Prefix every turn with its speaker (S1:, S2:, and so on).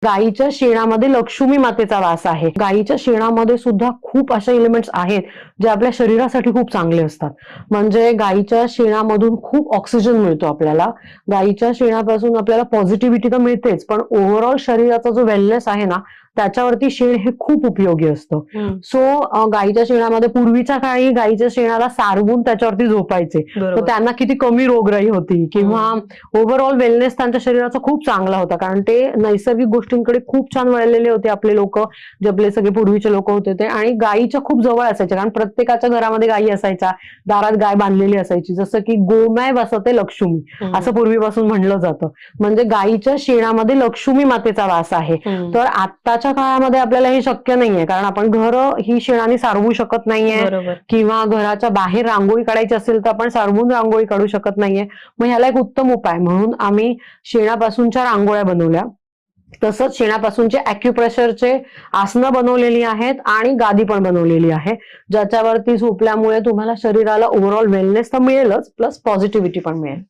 S1: गायीच्या शेणामध्ये लक्ष्मी मातेचा वास आहे. गायीच्या शेणामध्ये सुद्धा खूप असे एलिमेंट्स आहेत जे आपल्या शरीरासाठी खूप चांगले असतात. म्हणजे गायीच्या शेणामधून खूप ऑक्सिजन मिळतो आपल्याला. गायीच्या शेणापासून आपल्याला पॉझिटिव्हिटी तर मिळतेच, पण ओव्हरऑल शरीराचा जो वेलनेस आहे ना, त्याच्यावरती शेण हे खूप उपयोगी असतं. सो गायीच्या शेणामध्ये पूर्वीच्या काळी गायीच्या शेणाला सारवून त्याच्यावरती झोपायचे, तर त्यांना किती कमी रोगराई होती किंवा ओव्हरऑल वेलनेस त्यांच्या शरीराचा खूप चांगला होता, कारण ते नैसर्गिक गोष्टींकडे खूप छान वळलेले होते आपले लोक, जे आपले सगळे पूर्वीचे लोक होते ते. आणि गायीच्या खूप जवळ असायचे, कारण प्रत्येकाच्या घरामध्ये गायी असायच्या, दारात गाय बांधलेली असायची. जसं की गोमाय वसते लक्ष्मी असं पूर्वीपासून म्हणलं जातं. म्हणजे गायीच्या शेणामध्ये लक्ष्मी मातेचा वास आहे. तर आत्ताच्या काळामध्ये आपल्याला हे शक्य नाहीये, कारण आपण घर ही शेणाने सारवू शकत नाहीये किंवा घराच्या बाहेर रांगोळी काढायची असेल तर आपण सारवून रांगोळी काढू शकत नाहीये. मग ह्याला एक उत्तम उपाय म्हणून आम्ही शेणापासूनच्या रांगोळ्या बनवल्या. तसंच शेणापासूनचे अॅक्युप्रेशरचे आसनं बनवलेली आहेत आणि गादी पण बनवलेली आहे, ज्याच्यावरती झोपल्यामुळे तुम्हाला शरीराला ओव्हरऑल वेलनेस तर मिळेलच, प्लस पॉझिटिव्हिटी पण मिळेल.